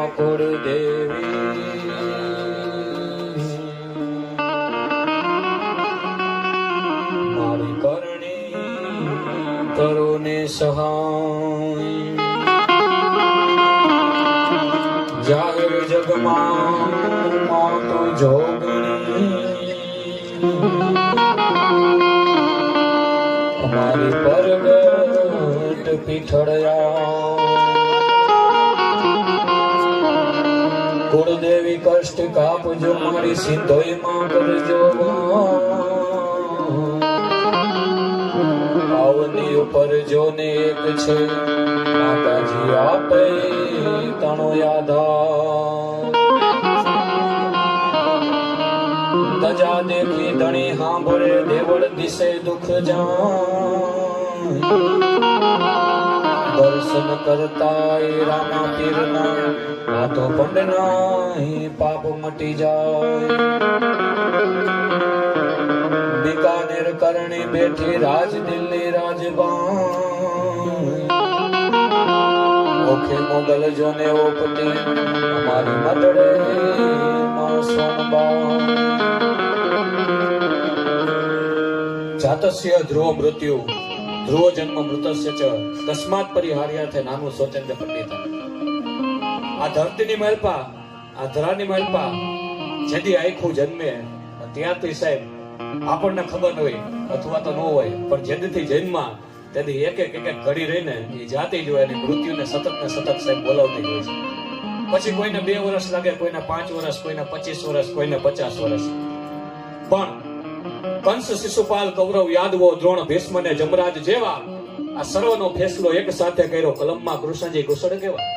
કુળદેવી મારી કરણી કરો ને સહાય જાહેર જગમાં તો જોગણી અમારી પરગટ પીઠળયા કુળદેવી કષ્ટ કાપજો મારી સિંધોય માં કરજો આવની ઉપર જો ને એક છે માતાજી આપે તણો યાદા તજા દેખી ધણી સાંભળે દેવળ દિશે દુઃખ જાય દર્શન કરતા એ રામા પીરના હાથો પંડના પાપ મટી જાય બિકાનેર કરણી બેઠી રાજ દિલ્હી રાજબાઈ ઓખે મોગલ જોને ઓપતી અમારી મતડે માં સોનબા જાતસ્ય ધ્રુવ મૃત્યુ ધ્રુવ જન્મ મૃતસ્ય ચ તસ્માત પરિહાર્યાર્થે નાનું સ્વચંદ્ર પંડિત આ ધરતીની મહેલપા આ ધરાની મહેલપા જેથી આખું જન્મે ત્યાંથી સાહેબ આપણને ખબર હોય અથવા તો ન હોય પણ જેથી જન્મમાં તેથી એક એક ઘડી રહીને એ જાતે જ હોય અને મૃત્યુને સતત સાહેબ બોલાવતી જ હોય છે પછી કોઈને 2 વર્ષ લાગે કોઈને 5 વર્ષ કોઈને 25 વર્ષ કોઈને 50 વર્ષ પણ કંસ શિશુપાલ કૌરવ યાદવો દ્રોણ ભીષ્મ ને જમરાજ જેવા આ સર્વનો ફેસલો એક સાથે કર્યો કલમમાં કૃષ્ણજી ઘુસડ કેવા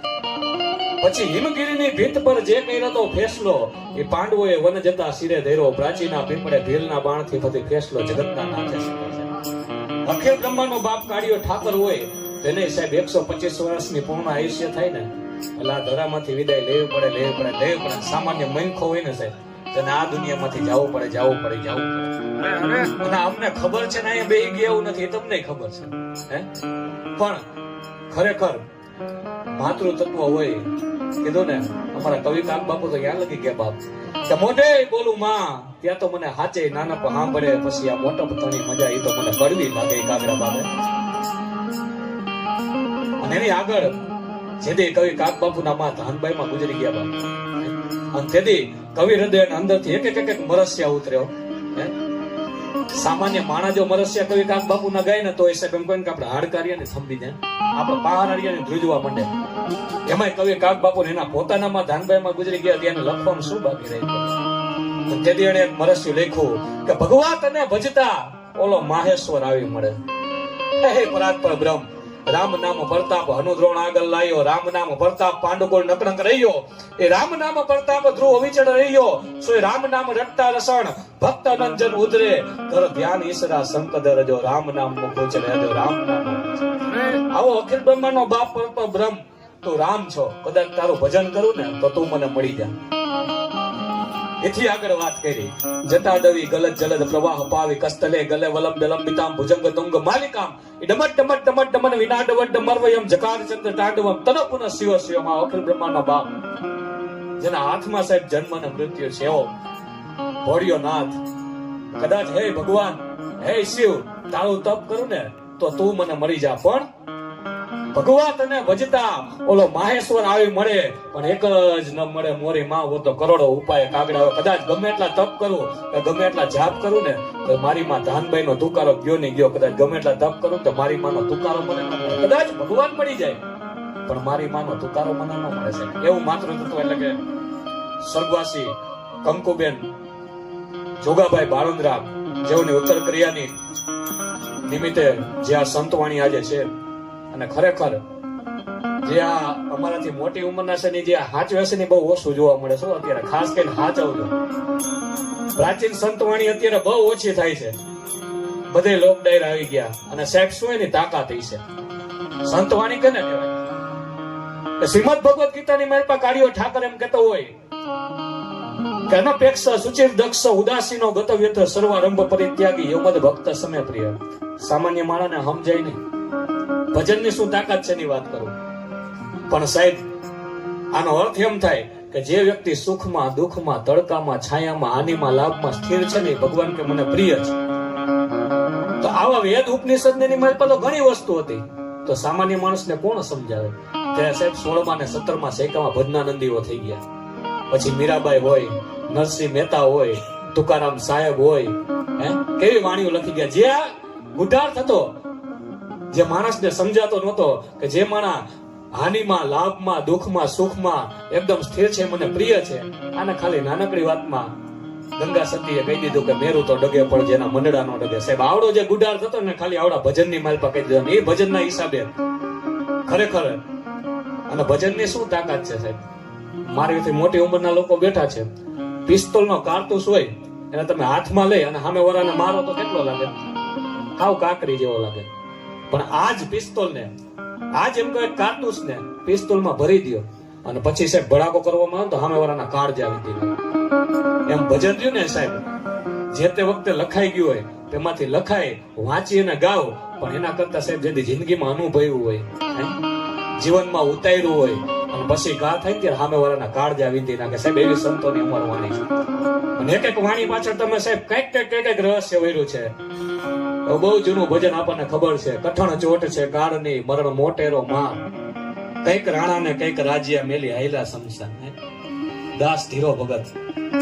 પછી હિમગીરીની ભીત પર જે કર્યો તો ફેસલો એ પાંડવોએ વન જતા શિરે ધર્યો પ્રાચીના પીપળે ભીલના બાણથી ફતી ફેસલો જગતના નાથે શીખે છે અખિલ બ્રહ્માંડનો બાપ કાળિયો ઠાકર હોય તેને સાહેબ 125 વર્ષની પૂર્ણ આયુષ્ય થાય ને એટલે આ ધરામાંથી વિદાય લેવી પડે સામાન્ય મનખો હોય ને સાહેબ તેને આ દુનિયામાંથી જવું પડે અને અમને ખબર છે ને અહીંયા બેહી ગયા એવું નથી તમને ખબર છે હે પણ ખરેખર માતૃ તત્વ હોય કીધું ને અમારા કવિ કાક બાપુ તો ક્યાં લગી ગયા બાપ કે મોઢે બોલું માં ત્યાં તો મને હાચે નાનપ સાંભળે પછી આ મોટો થવાની મજા એ તો મને કડવી લાગે કાગડા બાબે અને એની આગળ જેથી કવિ કાક બાપુના માં ધાનબાઈ માં ગુજરી ગયા બાપ અને તેથી કવિ હૃદય અંદરથી એક મરસ્યા ઉતર્યો હે સામાન્ય માણસ જો મરસ્યા કવિ કાક બાપુ ના ગાય ને તો એ સાહેબ એમ કહે કે આપણે હાડકારિયાને થંભી જાય આપણે પહાડિયાને ધ્રુજવા માંડે એમાંય કવિ કાક બાપુ એના પોતાનામાં ધાનબાઈમાં ગુજરી ગયા ત્યાં લખવાનું શું બાકી રહી ગયું તેથી એને એક મરસ્યું લખ્યું કે ભગવાન તને ભજતા ઓલો માહેશ્વર આવી મળે હે પરાત્પર બ્રહ્મ રામ નામ પ્રતાપ હનુદ્રોણ આગળ લાયો રામ નામ પ્રતાપ પાંડુકોળ નકળંક રહ્યો એ રામ નામ પ્રતાપ ધ્રુવ અવિચળ રહ્યો સો રામ નામ રટતા રસણ ભક્ત નંજન ઉધરે કર ધ્યાન ઈશરા સંકદર જો રામ નામ મુખો ચલે જો રામ નામ આવો અખિલ બ્રહ્માંડનો બાપ પર બ્રહ્મ તું રામ છો કદાચ તારું ભજન કરું ને તો તું મને મળી જા એથી આગળ વાત કરી જટા દવી ગલત જલદ પ્રવાહ પાવી કસ્તલે ગલે વલમ દલંબિતામ ભુજંગ તુંગ માલિકામ ડમટ ડમન વિનાડવડ મરવયમ જકાર ચંદ્ર તાંડવમ તન પુનઃ શિવ શિવમાં અખિલ બ્રહ્માંડનો બાપ જેના હાથમાં સાહેબ જન્મ અને મૃત્યુ છે એવો ભોળિયો નાથ કદાચ હે ભગવાન હે શિવ તારું તપ કરું ને તો તું મને મળી જા પણ ભગવાન તને ભજતા ઓલો માહેશ્વર આવી મળે પણ એક જ ન મળે મોરી માં હો તો કરોડો ઉપાય કાગડા કદાચ ગમે એટલા તપ કરું કે ગમે એટલા જાપ કરું ને તો મારી માં ધાનબાઈ નો તુકારો ગયો નહીં ગયો કદાચ ગમે એટલા તપ કરું તો મારી માં નો તુકારો મને ન મળે કદાચ ભગવાન મળી જાય પણ મારી માં નો તુકારો મને ન મળે છે એવું માત્ર તત્વ એટલે કે સ્વર્ગવાસી કંકુબેન જોગાભાઈ બાળુંદ્રા જેઓની ઉત્તર ક્રિયાની નિમિત્તે જે આ સંતવાણી આજે છે અને ખરેખર જે આ અમારાથી મોટી ઉંમરના છે જે હાચવે છે ને બહુ ઓછું જોવા મળે છે અત્યારે ખાસ કરીને હાચવજો પ્રાચીન સંતવાણી અત્યારે બહુ ઓછી થાય છે બધે લોક ડાયરા આવી ગયા અને સાહેબ શું એની તાકાત છે સંતવાણી કેને કહેવાય શ્રીમદ ભગવદ ગીતાની મહેરપા કાળિયો ઠાકર એમ કહેતો હોય કે અનપેક્ષ સુચિર દક્ષ ઉદાસીનો ગતવ્યથ સર્વારંભ પરિત્યાગી યમદ ભક્ત સમે પ્રિય સામાન્ય માણસને સમજાય નહીં ભજનની શું તાકાત છે એની વાત કરું પણ સાહેબ આનો અર્થ એમ થાય કે જે વ્યક્તિ સુખમાં દુઃખમાં તડકામાં છાયામાં હાનિમાં લાભમાં સ્થિર છે ને ભગવાન કે મને પ્રિય છે. તો આવા વેદ ઉપનિષદની મારી તો ઘણી વસ્તુ હતી, તો સામાન્ય માણસને કોણ સમજાવે? ત્યારે સાહેબ 16મા ને 17મા સૈકામાં ભજનાનંદીઓ થઈ ગયા. પછી મીરાબાઈ હોય, નરસિંહ મહેતા હોય, તુકારામ સાહેબ હોય, કેવી વાણીઓ લખી ગયા. જે ગુઢાર થતો, જે માણસને સમજાતો નહોતો કે જે માણસ હાનિમાં લાભમાં દુઃખમાં સુખમાં એકદમ સ્થિર છે, મને પ્રિય છે, આને ખાલી નાનકડી વાતમાં ગંગા સતીએ કહી દીધું કે મેરું તો ડગે પણ જેના મંડળા નો ડગે. સાહેબ આવડો જે ગુડાર થતો ને ખાલી આવડા ભજનની માલપા કહી દીધો, એ ભજનના હિસાબે ખરેખર. અને ભજનની શું તાકાત છે સાહેબ? મારીથી મોટી ઉંમરના લોકો બેઠા છે, પિસ્તોલનો કારતૂસ હોય એને તમે હાથમાં લઈ અને સામે વાળાને મારો તો કેટલો લાગે? હાવ કાકરી જેવો લાગે. પણ આ જ પિસ્તોલને, આજ એમ કહે કારતૂસને પિસ્તોલમાં ભરી દો અને પછી સાહેબ ભડાકો કરવામાં આવે તો સામે વાળાના કાળજ આવી દીધા. એમ ભજન રહ્યું ને સાહેબ, જે તે વખતે લખાઈ ગયું હોય તેમાંથી લખાય, વાંચી અને ગાવ, પણ એના કરતા સાહેબ જે જિંદગીમાં અનુભવ્યું હોય, જીવનમાં ઉતાર્યું હોય અને પછી ગા થાય ત્યારે સામે વાળાના કાળજા વીંધી નાખે. સાહેબ એવી સંતોની અમર વાણી છે. અને એક એક વાણી પાછળ તમે સાહેબ કઈક રહસ્ય વર્યું છે. બહુ જૂનું ભજન આપણને ખબર છે, કઠણ ચોટ છે કાળની મરણ મોટેરો માં, કઈક રાણા ને કઈક રાજ્ય મેલી હાયલા સમસાન. દાસ ધીરો ભગત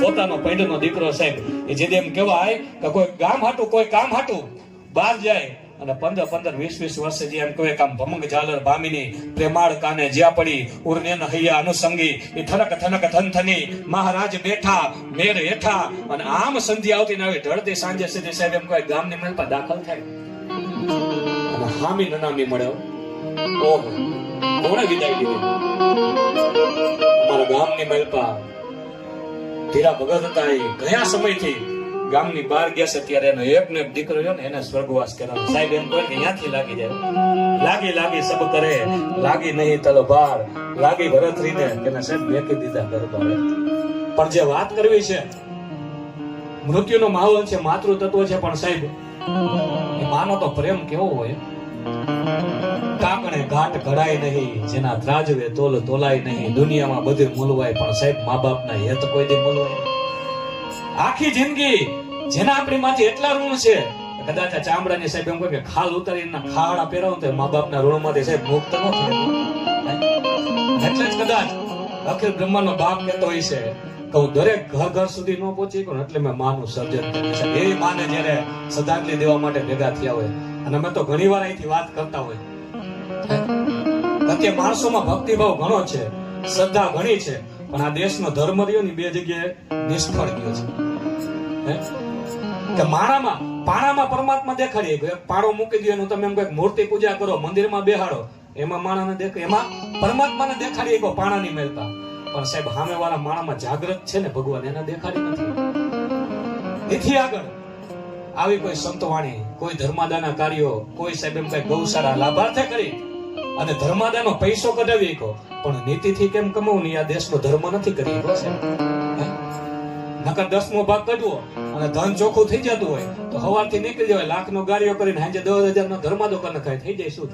પોતાનો પૈડનો દીકરો સાહેબ, એ જે એમ કહેવાય કે કોઈ ગામ હાટું કોઈ કામ હાટું બહાર જાય અને 15-20 વર્ષે જે એમ કહે કામ ભમંગ ઝાલર ભામીની પ્રેમાળ કાને જ્યાં પડી ઉરનેન હૈયા અનુસંગી એ થનક થનક થનથની મહારાજ બેઠા મેર હેઠા. અને આમ સંધ્યા આવતી ને આવી ઢળતી સાંજે સુધી સાહેબ એમ કહે ગામની મહેલપા દાખલ થાય અને હામી નનામી મળ્યો. ઓહો, કોણે વિદાય લીધી? અમારા ગામની મહેલપા ધીરા ભગત હતા, એ ગયા સમયથી ગામની બહાર ગયા છે. ત્યારે એનો એક ને એક દીકરો રહ્યો ને એને સ્વર્ગવાસ કર્યો. સાહેબ એમ કહે કે ત્યાંથી લાગી જાય, લાગી સબ કરે, લાગી નહીં તલવાર, લાગી ભરતરીને એને સાહેબ મેકી દીધા ગરબારે. પણ જે વાત કરવી છે, મૃત્યુનો માહોલ છે, માતૃ તત્વ છે, પણ સાહેબ એ માનો તો પ્રેમ કેવો હોય? કાકણે ઘાટ ઘડાય નહીં, જેના ત્રાજવે તોલ તોલાય નહીં. દુનિયામાં બધું મૂલવાય પણ સાહેબ મા બાપના હેત કોઈ દી મૂલવાય. આખી જિંદગી જેના આપણી માંથી એટલા ઋણ છે, કદાચ આ ચામડાની સાહેબ એમ કહે કે ખાલ ઉતારીને ખાડા પહેરાવો તો મા બાપના ઋણમાંથી સાહેબ મુક્ત ન થાય. એટલે જ કદાચ અખિલ બ્રહ્માંડનો બાપ કહેતો હોય છે કે હું દરેક ઘર સુધી ન પહોંચી ગયો એટલે મેં માનું સર્જન કર્યું છે. એ માને જયારે શ્રદ્ધાંજલિ દેવા માટે ભેગા થયા હોય, અને અમે તો ઘણી વાર અહીંથી વાત કરતા હોય, અત્યારે માણસોમાં ભક્તિભાવ ઘણો છે, શ્રદ્ધા ઘણી છે, પણ આ દેશનો ધર્મ રહ્યો ને બે જગ્યાએ નિષ્ફળ ગયો છે. કે પાણામાં પરમાત્મા દેખાડીએ ગયો, પાણો મૂકી દો એનું તમે એમ કઈક મૂર્તિ પૂજા કરો, મંદિરમાં બેહાડો, એમાં માણાને દેખાય, એમાં પરમાત્માને દેખાડીએ ગયો પાણાની મહેલપા. પણ સાહેબ સામે વાળા માણામાં જાગૃત છે ને ભગવાન, એને દેખાડી નથી. એથી આગળ આવી કોઈ સંતવાણી, કોઈ ધર્માદાના કાર્યો, કોઈ સાહેબ એમ કઈ ગૌશાળા લાભાર્થે કરી અને ધર્માદાનો પૈસો કઢાવી ગયો, પણ નીતિથી કેમ કમાવું આ દેશનો ધર્મ નથી કરી ગયો સાહેબ. નકર 10મો ભાગ કઢવો અને ધન ચોખ્ખું થઈ જતું હોય તો સવારથી નીકળી જવાય, લાખનો ગાડીઓ કરીને સાંજે 10,000 નો ધર્માદો કરીને ખાય થઈ જાય. શું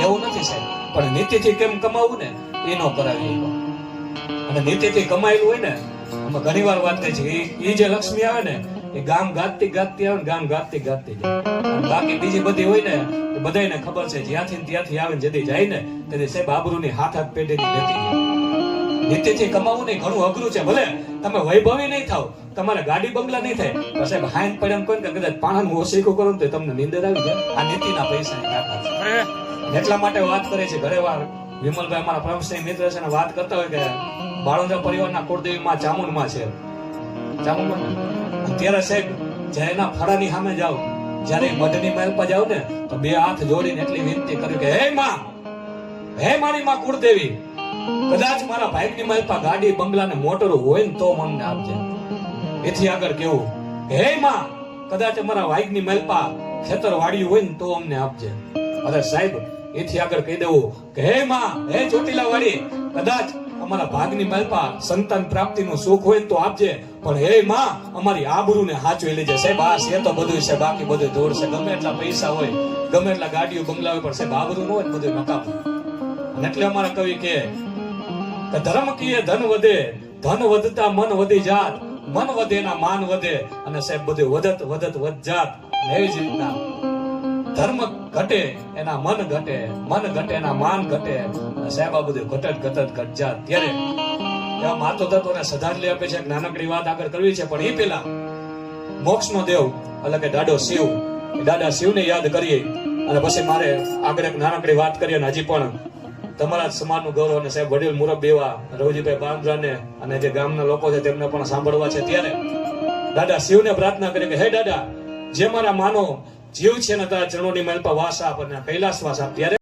એવું નથી સાહેબ, પણ નીતિથી કેમ કમાવું ને એ નો કરાવી. અને નીતિથી કમાયેલું હોય ને, અમે ઘણી વાર વાત કરી છે, એ જે લક્ષ્મી આવે ને એ ગામ ગાતતી આવે ને ગામ ગાતતી જાય. બાકી બીજી બધી હોય ને એ બધાને ખબર છે, જ્યાંથી ત્યાંથી આવે ને જેથી જાય ને તેથી સાહેબ આબરૂની હાથ પેઢીની લેતી જાય. નીતિથી કમાવું નહીં ઘણું અઘરું છે. ભલે તમે વૈભવી નહીં થાવ, તમારે ગાડી બંગલા નહીં થાય, પણ સાહેબ હાઈન પડ્યા કોઈ ને કદાચ પાણાનું ઓછીકું કરો ને તો તમને નીંદર આવી જાય. આ નીતિના પૈસાની તાકાત છે. એટલા માટે વાત કરે છે ઘરે વાર વિમલભાઈ અમારા પરમસ્નેહી મિત્ર છે ને વાત કરતા હોય કે બાળોદરા પરિવારના કુળદેવી માં ચામુંડમાં છે. ચામુંડમાં ત્યારે સાહેબ જયના ફળાની સામે જાઓ, જ્યારે મઢની મહેલ પર જાવ ને તો બે હાથ જોડીને એટલી વિનંતી કરી કે હે માં, હે મારી માં કુળદેવી, કદાચ મારા ભાઈની મહેલ પર ગાડી બંગલા ને મોટર હોય ને તો મને આપજે. એથી આગળ કેવું હે માં, કદાચ અમારા વાઈકની મહેલ પર ખેતર વાડિયું હોય ને તો અમને આપજે. અરે સાહેબ એથી આગળ કહી દેવું કે હે માં, હે ચોટીલા વાળી, કદાચ અમારા ભાગની મહેલપા સંતાન પ્રાપ્તિનું સુખ હોય તો આપજે, પણ હે માં અમારી આબરૂને હાચવી લેજે. સાહેબ આ છે તો બધું છે, બાકી બધું દૂર છે. ગમે એટલા પૈસા હોય, ગમે એટલા ગાડીઓ બંગલા હોય, પણ સાહેબ આબરૂ ન હોય બધું નકામું. અને એટલે અમારા કવિ કે કે ધર્મ કીએ ધન વધે, ધન વધતા મન વધી જાત, મન વધે એના માન વધે, અને સાહેબ બધું વધત વધત વધ જાત. એવી જ રીતના ધર્મ ઘટે એના મન ઘટે, મન ઘટે એના માન ઘટે, અને સાહેબ આ બધું ઘટત ઘટ જાત. ત્યારે એવા માતો તત્વોને શ્રદ્ધાંજલિ આપે છે. એક નાનકડી વાત આગળ કરવી છે, પણ એ પેલા મોક્ષનો દેવ એટલે કે દાદો શિવ, દાદા શિવને યાદ કરીએ અને પછી મારે આગળ એક નાનકડી વાત કરીએ. અને હજી પણ તમારા સમાજનું ગૌરવ અને સાહેબ વડીલ મુરબ્બી એવા રવજીભાઈ બાંદ્રાને અને જે ગામના લોકો છે તેમને પણ સાંભળવા છે. ત્યારે દાદા શિવને પ્રાર્થના કરી કે હે દાદા, જે મારા માનો જીવ છે ને તારા ચરણોની મહેલ પર વાસ આપ અને કૈલાસ વાસ આપ. ત્યારે